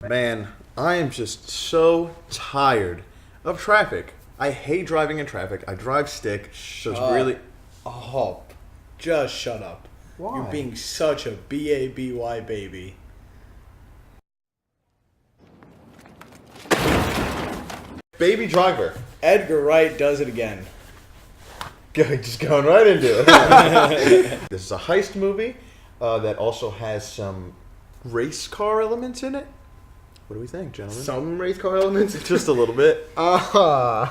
Man, I am just so tired of traffic. I hate driving in traffic. I drive stick, so it's really... Oh, just shut up. Why? You're being such a B-A-B-Y baby. Baby Driver. Edgar Wright does it again. Just going right into it. This is a heist movie that also has some race car elements in it. What do we think, gentlemen? Some race car elements? Just a little bit. Okay,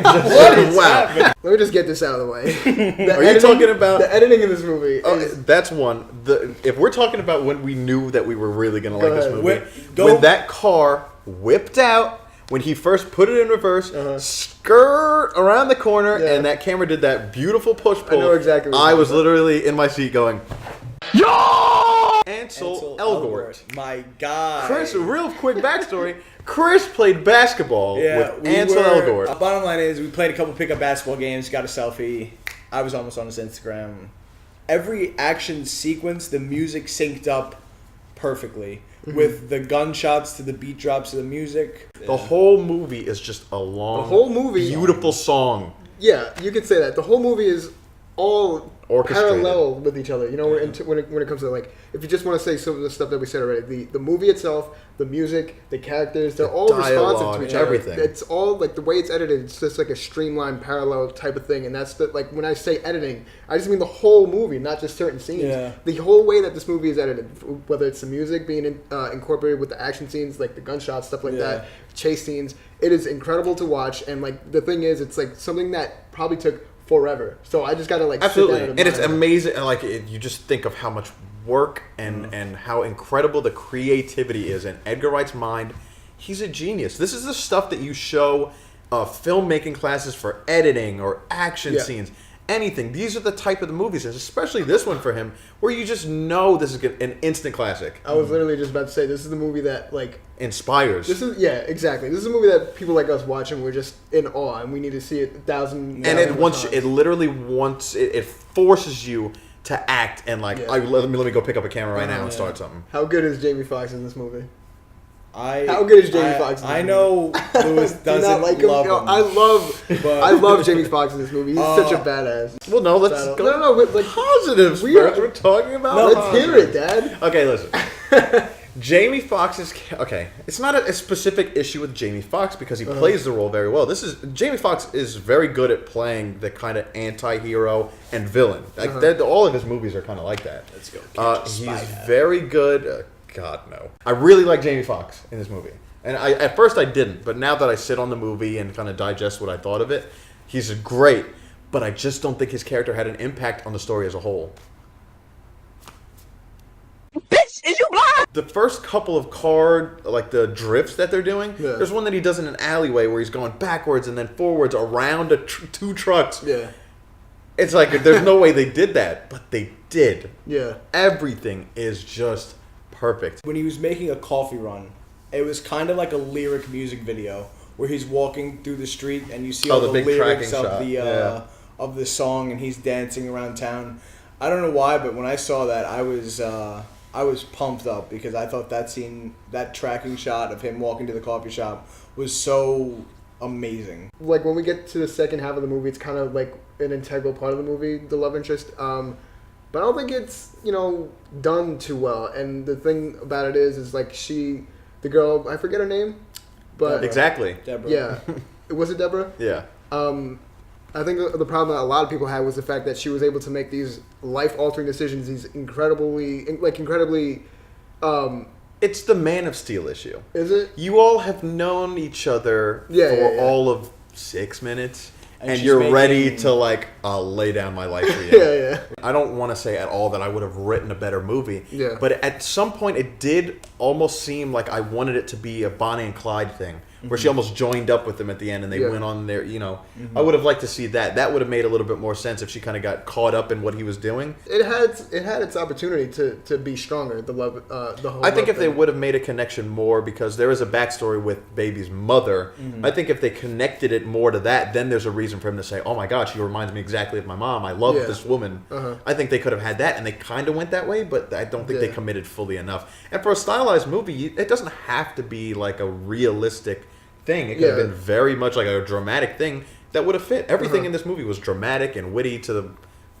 What is wow. happening? let me just get this out of the way. Are you talking about... the editing in this movie? Oh, Is, that's one. If we're talking about when we knew that we were really going to like this ahead. movie, Go- when that car whipped out, when he first put it in reverse, skirt around the corner, Yeah. and that camera did that beautiful push-pull. I know exactly what I you're was talking literally in my seat going, Yo! Ansel Elgort. My God. Chris, real quick backstory. Chris played basketball with Ansel Elgort. Bottom line is, we played a couple pickup basketball games, got a selfie. I was almost on his Instagram. Every action sequence, the music synced up perfectly. With the gunshots to the beat drops to the music. The whole movie is just a long, The whole movie- beautiful song. yeah, you could say that. The whole movie is all Orchestrated. parallel with each other. You know, when it comes to, like, if you just want to say some of the stuff that we said already, the movie itself, the music, the characters, they're all responsive dialogue, to each other. everything. It's all, like, the way it's edited, it's just like a streamlined parallel type of thing. And that's like, when I say editing, I just mean the whole movie, not just certain scenes. Yeah. The whole way that this movie is edited, whether it's the music being incorporated with the action scenes, like the gunshots, stuff like that, chase scenes, it is incredible to watch. And, like, the thing is, it's like something that probably took forever. So I just gotta, like, Absolutely, sit down and it's admire it. amazing. And like you just think of how much work and how incredible the creativity is in Edgar Wright's mind. He's a genius. This is the stuff that you show filmmaking classes for editing or action Yeah. scenes. Anything. These are the type of the movies, and especially this one for him, where you just know this is an instant classic. I was literally just about to say, this is the movie that, like, Inspires. exactly. This is a movie that people like us watch and we're just in awe, and we need to see it 1,000. And it wants it literally wants it forces you to act and like Yeah. let me go pick up a camera right now and start something. How good is Jamie Foxx in this movie? How How good is Jamie Foxx in this I movie? know Lewis Do you doesn't not like him? love No, him. I love Jamie Foxx in this movie. He's such a badass. Well, no, let's No, go. no, like, Positives we first. are- We're talking about. let's hear it, positives. Dad. Okay, listen. Jamie Foxx's okay. It's not a specific issue with Jamie Foxx because he plays the role very well. Jamie Foxx is very good at playing the kind of anti-hero and villain. Like all of his movies are kind of like that. Let's go. Catch a He's spy hat. very good. God no. I really like Jamie Foxx in this movie, and at first I didn't, but now that I sit on the movie and kind of digest what I thought of it, he's great. But I just don't think his character had an impact on the story as a whole. Bitch, is you blind? The first couple of like the drifts that they're doing, Yeah. there's one that he does in an alleyway where he's going backwards and then forwards around two trucks. Yeah, It's like, there's no way they did that, but they did. yeah. Everything is just perfect. When he was making a coffee run, it was kind of like a lyric music video where he's walking through the street and you see all the the big lyrics tracking of shot. the Yeah. of the song, and he's dancing around town. I don't know why, but when I saw that, I was pumped up because I thought that tracking shot of him walking to the coffee shop was so amazing. Like, when we get to the second half of the movie, it's kind of like an integral part of the movie, the love interest. But I don't think it's, done too well. And the thing about it is like the girl, I forget her name, but Exactly. Deborah. yeah, was it Deborah? Yeah. I think the problem that a lot of people had was the fact that she was able to make these life-altering decisions, these incredibly, It's the Man of Steel issue. is it? You all have known each other for all of 6 minutes, and she's you're making- ready to, like, I'll lay down my life for you. Yeah. I don't want to say at all that I would have written a better movie. Yeah. But at some point, it did almost seem like I wanted it to be a Bonnie and Clyde thing, where she almost joined up with them at the end, and they Yeah. went on their, I would have liked to see that. That would have made a little bit more sense if she kind of got caught up in what he was doing. It had its opportunity to be stronger. The love, the whole. I think love if they thing. would have made a connection more, because there is a backstory with Baby's mother, I think if they connected it more to that, then there's a reason for him to say, oh my God, she reminds me exactly of my mom. I love Yeah. this woman. Uh-huh. I think they could have had that, and they kind of went that way, but I don't think they Yeah. committed fully enough. And for a stylized movie, it doesn't have to be like a realistic thing. It could have Yeah. been very much like a dramatic thing that would have fit. Everything Uh-huh. in this movie was dramatic and witty to the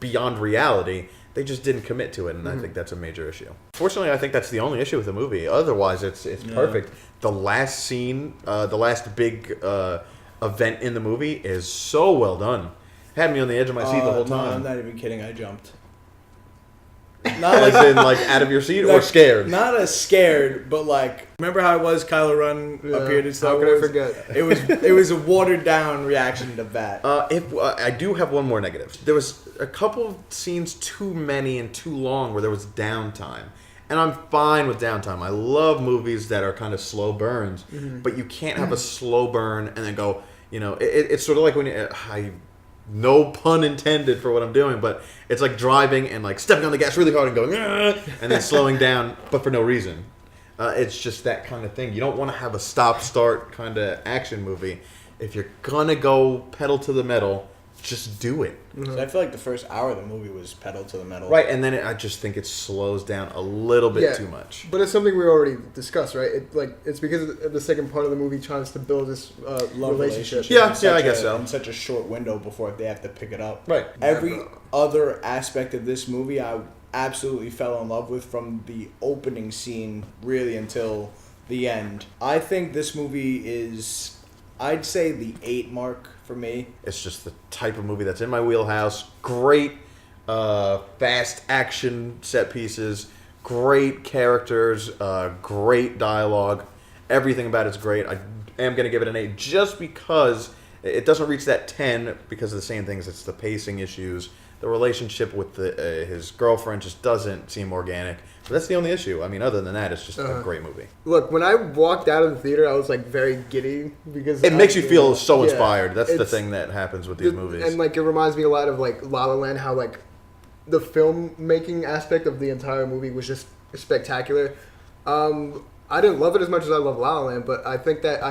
beyond reality. They just didn't commit to it, and I think that's a major issue. Fortunately, I think that's the only issue with the movie. Otherwise, it's perfect. The last scene, the last big event in the movie is so well done. Had me on the edge of my seat the whole No, I'm time. not even kidding. I jumped. Not As like in, like, out of your seat or like, scared? Not as scared, but like, remember how it was Kylo Ren Yeah. appeared in Star How could I Wars? forget? It was a watered down reaction to that. I do have one more negative. There was a couple of scenes too many and too long where there was downtime. And I'm fine with downtime. I love movies that are kind of slow burns, but you can't have a slow burn and then go, it's sort of like when no pun intended for what I'm doing, but it's like driving and like stepping on the gas really hard and going, "Ah," and then slowing down, but for no reason. It's just that kind of thing. You don't want to have a stop-start kind of action movie. If you're gonna go pedal to the metal, just do it. So I feel like the first hour of the movie was pedal to the metal. Right, and then I just think it slows down a little bit too much. But it's something we already discussed, right? It's because of the second part of the movie tries to build this Love relationship. Yeah, in such I guess so. In such a short window before they have to pick it up. Right. Every other aspect of this movie, I absolutely fell in love with from the opening scene really until the end. I think this movie is, I'd say, the 8 mark for me. It's just the type of movie that's in my wheelhouse. Great, fast action set pieces, great characters, great dialogue. Everything about it's great. I am going to give it an 8 just because it doesn't reach that 10 because of the same things. It's the pacing issues. The relationship with his girlfriend just doesn't seem organic. But that's the only issue. I mean, other than that, it's just a great movie. Look, when I walked out of the theater, I was like very giddy because It makes you feel so Yeah, inspired. That's the it's- thing that happens with these movies. And like it reminds me a lot of like La La Land, how like the filmmaking aspect of the entire movie was just spectacular. I didn't love it as much as I love La La Land, but I think that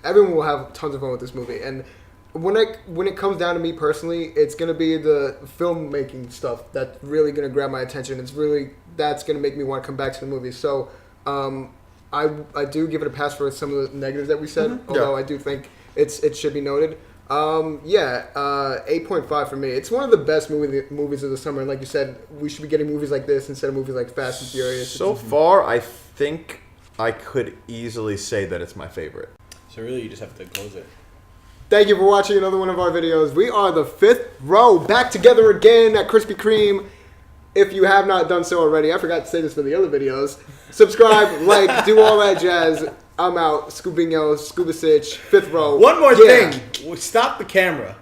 everyone will have tons of fun with this movie. And when it comes down to me personally, it's gonna be the filmmaking stuff that's really gonna grab my attention. That's gonna make me want to come back to the movie. So I do give it a pass for some of the negatives that we said, although I do think it should be noted. 8.5 for me. It's one of the best movies of the summer, and like you said, we should be getting movies like this instead of movies like Fast and Furious. So far, I think I could easily say that it's my favorite. So really, you just have to close it. Thank you for watching another one of our videos. We are the 5th row, back together again at Krispy Kreme. If you have not done so already, I forgot to say this for the other videos. Subscribe, like, do all that jazz. I'm out. Scubinho, Scuba Sitch, 5th row. One more Yeah. thing. Stop the camera.